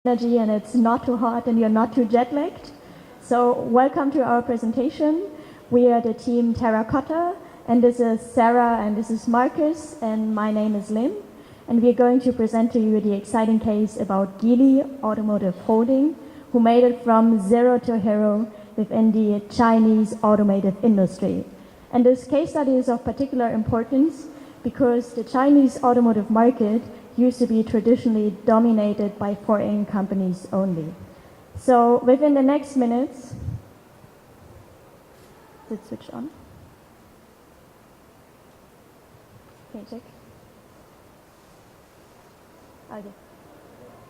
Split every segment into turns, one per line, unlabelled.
energy and it's not too hot and you're not too jet lagged. So welcome to our presentation. We are the team Terracotta, and this is Sarah and this is Markus, and my name is Linn. And we're going to present to you the exciting case about Geely Automotive Holding, who made it from zero to hero within the Chinese automotive industry. And this case study is of particular importance because the Chinese automotive market used to be traditionally dominated by foreign companies only. So within the next minutes, did it switch on? Can you check? Okay.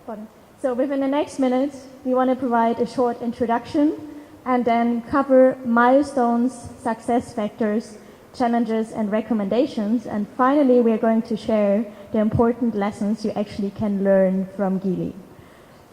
Got it. So within the next minutes, we want to provide a short introduction and then cover milestones, success factors, challenges, and recommendations. And finally, we are going to share the important lessons you actually can learn from Geely.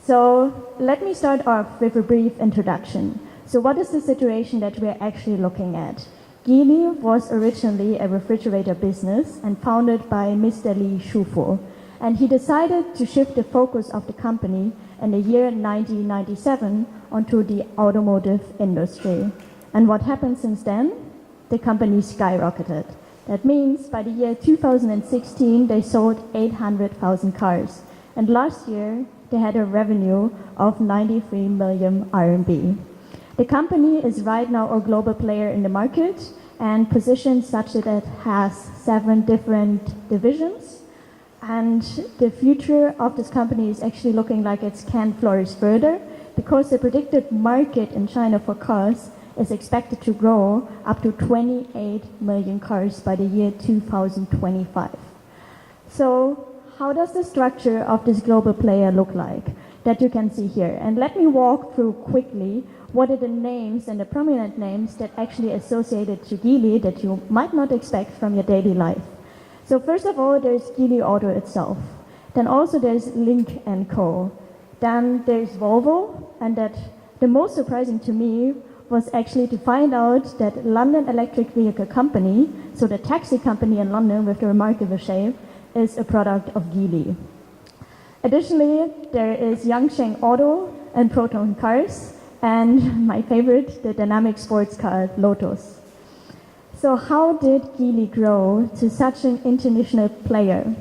So let me start off with a brief introduction. So what is the situation that we're actually looking at? Geely was originally a refrigerator business and founded by Mr. Li Shufu. And he decided to shift the focus of the company in the year 1997 onto the automotive industry. And what happened since then? The company skyrocketed. That means by the year 2016, they sold 800,000 cars. And last year, they had a revenue of 93 million RMB. The company is right now a global player in the market and positioned such that it has 7 different divisions. And the future of this company is actually looking like it can flourish further because the predicted market in China for cars is expected to grow up to 28 million cars by the year 2025. So how does the structure of this global player look like that you can see here? And let me walk through quickly what are the names and the prominent names that actually associated to Geely that you might not expect from your daily life. So first of all, there's Geely Auto itself. Then also there's Linn & Co. Then there's Volvo, and that the most surprising to me was actually to find out that London Electric Vehicle Company, so the taxi company in London with the remarkable shape, is a product of Geely. Additionally, there is Yangsheng Auto and Proton Cars, and my favorite, the dynamic sports car Lotus. So how did Geely grow to such an international player?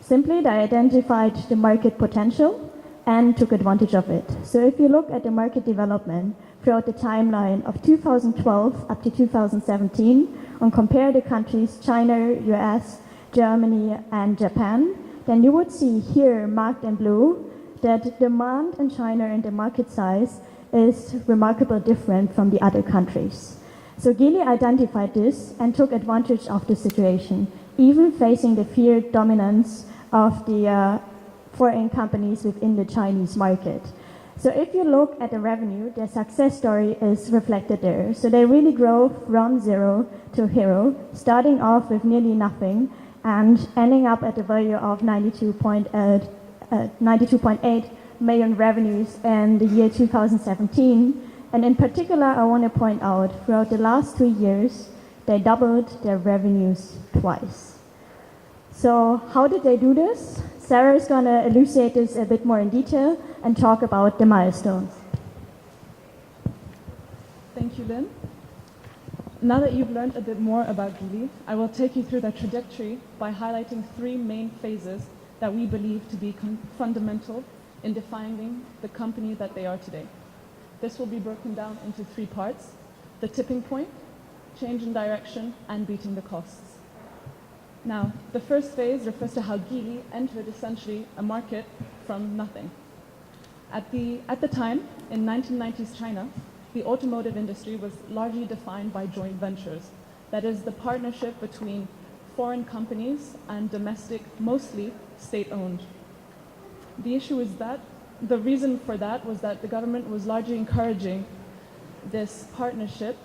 Simply, they identified the market potential and took advantage of it. So if you look at the market development throughout the timeline of 2012 up to 2017, and compare the countries China, US, Germany, and Japan, then you would see here, marked in blue, that demand in China and the market size is remarkably different from the other countries. So Geely identified this and took advantage of the situation, even facing the feared dominance of the foreign companies within the Chinese market. So if you look at the revenue, their success story is reflected there. So they really grow from zero to hero, starting off with nearly nothing and ending up at a value of 92.8 million revenues in the year 2017. And in particular, I want to point out, throughout the last 2 years, they doubled their revenues twice. So how did they do this? Sarah is going to elucidate this a bit more in detail and talk about the milestones.
Thank you, Linn. Now that you've learned a bit more about Geely, I will take you through their trajectory by highlighting 3 main phases that we believe to be fundamental in defining the company that they are today. This will be broken down into 3 parts: the tipping point, change in direction, and beating the costs. Now, the first phase refers to how Geely entered essentially a market from nothing. At the time, in 1990s China, the automotive industry was largely defined by joint ventures. That is, the partnership between foreign companies and domestic, mostly state-owned. The issue is that the reason for that was that the government was largely encouraging this partnership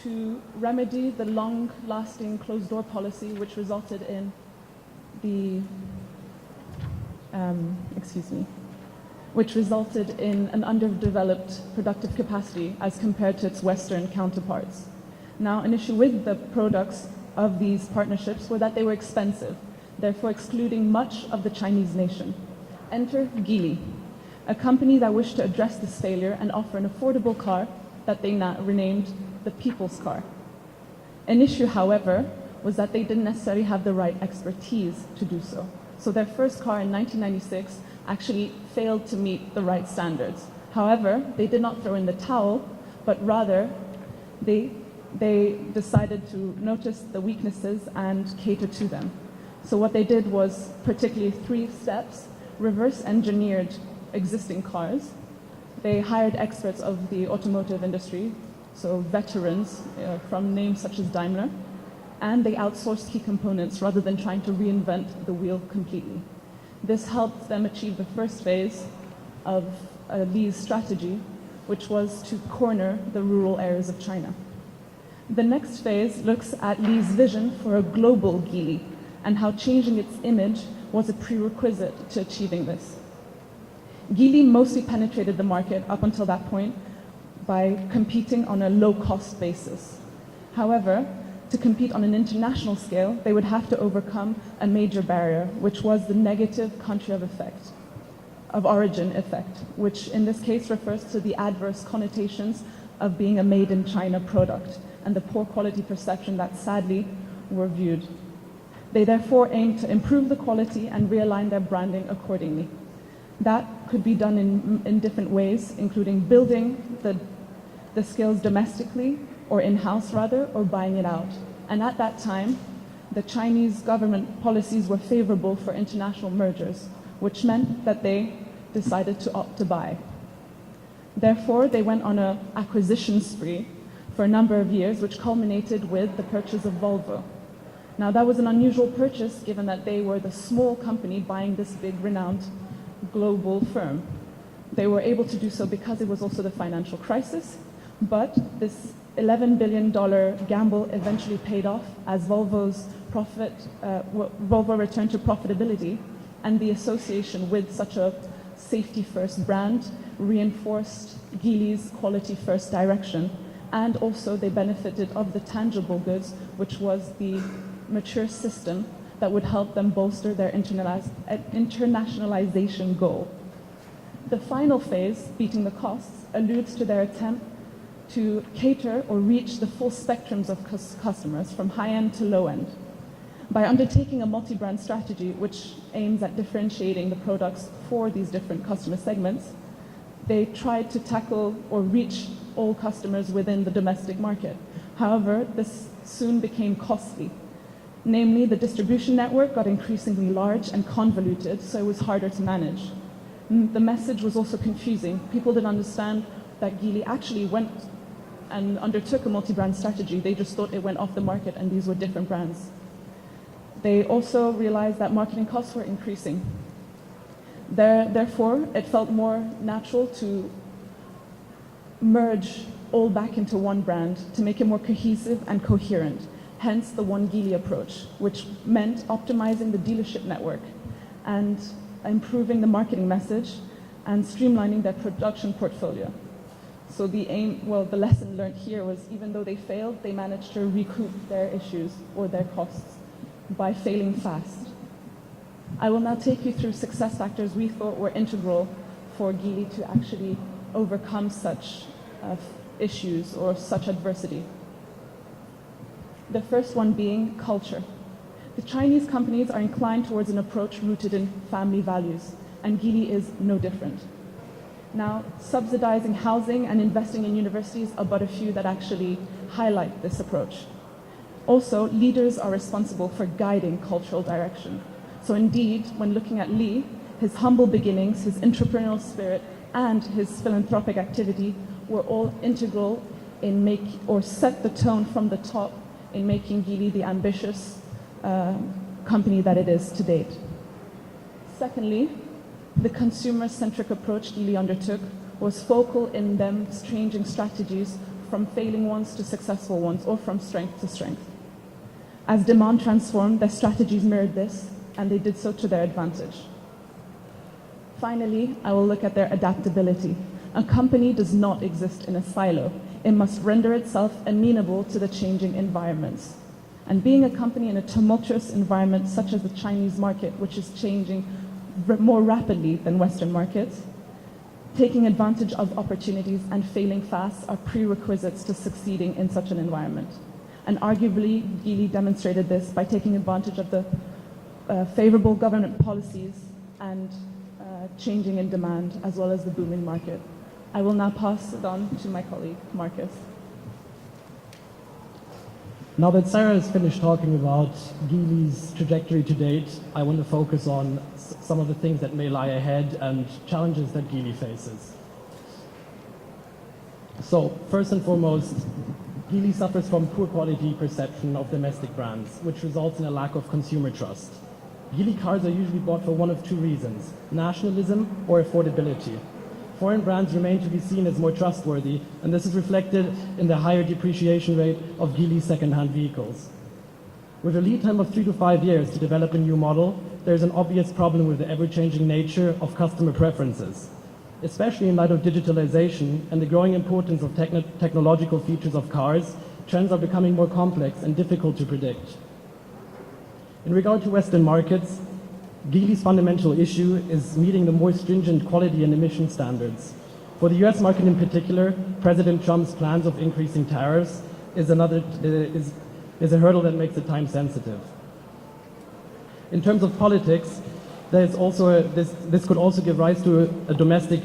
to remedy the long-lasting closed-door policy, which resulted in an underdeveloped productive capacity as compared to its Western counterparts. Now, an issue with the products of these partnerships were that they were expensive, therefore excluding much of the Chinese nation. Enter Geely. a company that wished to address this failure and offer an affordable car that they now renamed the People's Car. An issue, however, was that they didn't necessarily have the right expertise to do so. So their first car in 1996 actually failed to meet the right standards. However, they did not throw in the towel, but rather they decided to notice the weaknesses and cater to them. So what they did was particularly 3 steps: reverse engineered existing cars. They hired experts of the automotive industry, so veterans from names such as Daimler, and they outsourced key components rather than trying to reinvent the wheel completely. This helped them achieve the first phase of Li's strategy, which was to corner the rural areas of China. The next phase looks at Li's vision for a global Geely and how changing its image was a prerequisite to achieving this. Geely mostly penetrated the market up until that point by competing on a low-cost basis. However, to compete on an international scale, they would have to overcome a major barrier, which was the negative country of origin effect, which in this case refers to the adverse connotations of being a made-in-China product and the poor quality perception that sadly were viewed. They therefore aimed to improve the quality and realign their branding accordingly. That could be done in different ways, including building the skills domestically, or in-house rather, or buying it out. And at that time, the Chinese government policies were favorable for international mergers, which meant that they decided to opt to buy. Therefore, they went on an acquisition spree for a number of years, which culminated with the purchase of Volvo. Now, that was an unusual purchase, given that they were the small company buying this big, renowned global firm. They were able to do so because it was also the financial crisis, but this $11 billion gamble eventually paid off as Volvo returned to profitability, and the association with such a safety-first brand reinforced Geely's quality-first direction, and also they benefited of the tangible goods, which was the mature system that would help them bolster their internationalization goal. The final phase, beating the costs, alludes to their attempt to cater or reach the full spectrums of customers, from high-end to low-end. By undertaking a multi-brand strategy which aims at differentiating the products for these different customer segments, they tried to tackle or reach all customers within the domestic market. However, this soon became costly. Namely, the distribution network got increasingly large and convoluted, so it was harder to manage. The message was also confusing. People didn't understand that Geely actually went and undertook a multi-brand strategy. They just thought it went off the market and these were different brands. They also realized that marketing costs were increasing. Therefore, it felt more natural to merge all back into one brand to make it more cohesive and coherent. Hence the One Geely approach, which meant optimizing the dealership network and improving the marketing message and streamlining their production portfolio. So the lesson learned here was, even though they failed, they managed to recoup their issues or their costs by failing fast. I will now take you through success factors we thought were integral for Geely to actually overcome such issues or such adversity. The first one being culture. The Chinese companies are inclined towards an approach rooted in family values, and Geely is no different. Now, subsidizing housing and investing in universities are but a few that actually highlight this approach. Also, leaders are responsible for guiding cultural direction. So indeed, when looking at Li, his humble beginnings, his entrepreneurial spirit, and his philanthropic activity were all integral in set the tone from the top in making Geely the ambitious company that it is to date. Secondly, the consumer-centric approach Geely undertook was focal in them changing strategies from failing ones to successful ones, or from strength to strength. As demand transformed, their strategies mirrored this, and they did so to their advantage. Finally, I will look at their adaptability. A company does not exist in a silo. It must render itself amenable to the changing environments. And being a company in a tumultuous environment such as the Chinese market, which is changing more rapidly than Western markets, taking advantage of opportunities and failing fast are prerequisites to succeeding in such an environment. And arguably, Geely demonstrated this by taking advantage of the favorable government policies and changing in demand, as well as the booming market. I will now pass it on to my colleague, Markus.
Now that Sarah has finished talking about Geely's trajectory to date, I want to focus on some of the things that may lie ahead and challenges that Geely faces. So, first and foremost, Geely suffers from poor quality perception of domestic brands, which results in a lack of consumer trust. Geely cars are usually bought for one of two reasons: nationalism or affordability. Foreign brands remain to be seen as more trustworthy, and this is reflected in the higher depreciation rate of Geely's second-hand vehicles. With a lead time of 3 to 5 years to develop a new model, there is an obvious problem with the ever-changing nature of customer preferences. Especially in light of digitalization and the growing importance of technological features of cars, trends are becoming more complex and difficult to predict. In regard to Western markets, Geely's fundamental issue is meeting the more stringent quality and emission standards. For the US market in particular, President Trump's plans of increasing tariffs is a hurdle that makes it time sensitive. In terms of politics, there's also this could also give rise to a domestic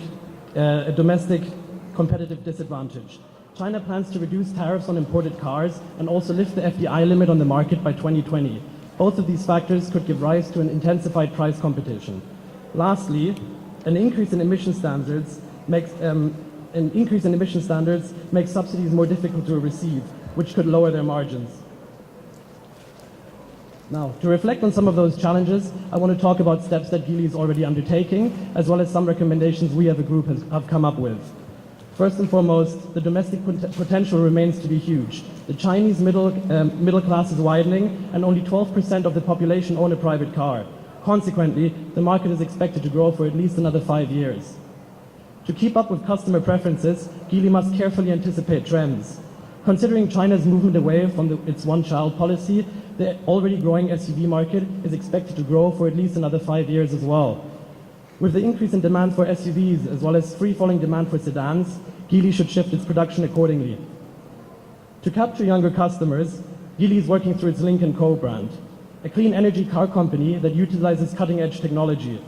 competitive disadvantage. China plans to reduce tariffs on imported cars and also lift the FDI limit on the market by 2020. Both of these factors could give rise to an intensified price competition. Lastly, an increase in emission standards makes subsidies more difficult to receive, which could lower their margins. Now, to reflect on some of those challenges, I want to talk about steps that Geely is already undertaking, as well as some recommendations we as a group have come up with. First and foremost, the domestic potential remains to be huge. The Chinese middle class is widening, and only 12% of the population own a private car. Consequently, the market is expected to grow for at least another 5 years. To keep up with customer preferences, Geely must carefully anticipate trends. Considering China's movement away from its one-child policy, the already growing SUV market is expected to grow for at least another 5 years as well. With the increase in demand for SUVs as well as free-falling demand for sedans, Geely should shift its production accordingly. To capture younger customers, Geely is working through its Linn & Co brand, a clean energy car company that utilizes cutting-edge technology.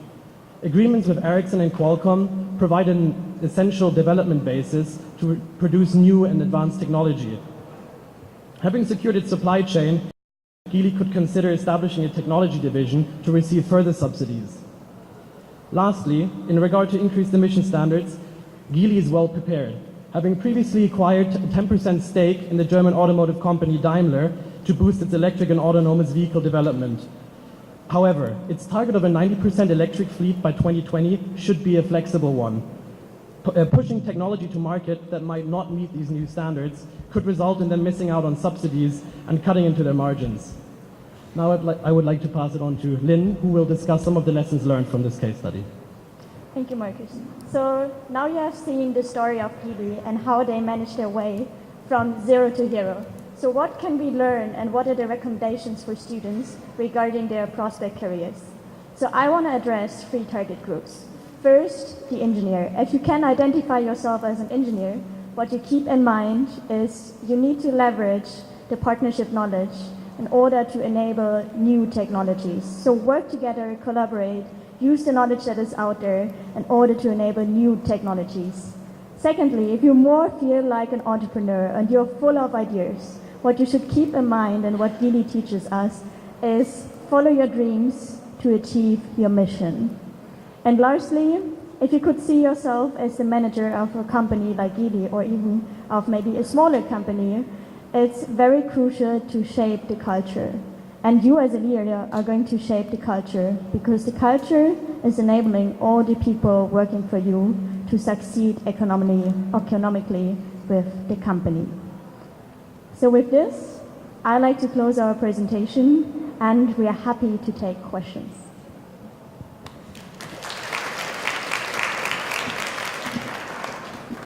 Agreements with Ericsson and Qualcomm provide an essential development basis to produce new and advanced technology. Having secured its supply chain, Geely could consider establishing a technology division to receive further subsidies. Lastly, in regard to increased emission standards, Geely is well prepared, having previously acquired a 10% stake in the German automotive company Daimler to boost its electric and autonomous vehicle development. However, its target of a 90% electric fleet by 2020 should be a flexible one. Pushing technology to market that might not meet these new standards could result in them missing out on subsidies and cutting into their margins. Now I would like to pass it on to Linn, who will discuss some of the lessons learned from this case study.
Thank you, Markus. So now you have seen the story of Geely and how they managed their way from zero to hero. So what can we learn and what are the recommendations for students regarding their prospect careers? So I want to address 3 target groups. First, the engineer. If you can identify yourself as an engineer, what you keep in mind is you need to leverage the partnership knowledge in order to enable new technologies. So work together, collaborate, use the knowledge that is out there in order to enable new technologies. Secondly, if you more feel like an entrepreneur and you're full of ideas, what you should keep in mind and what Geely teaches us is follow your dreams to achieve your mission. And lastly, if you could see yourself as the manager of a company like Geely or even of maybe a smaller company, it's very crucial to shape the culture. And you as a leader are going to shape the culture because the culture is enabling all the people working for you to succeed economically with the company. So with this, I'd like to close our presentation and we are happy to take questions.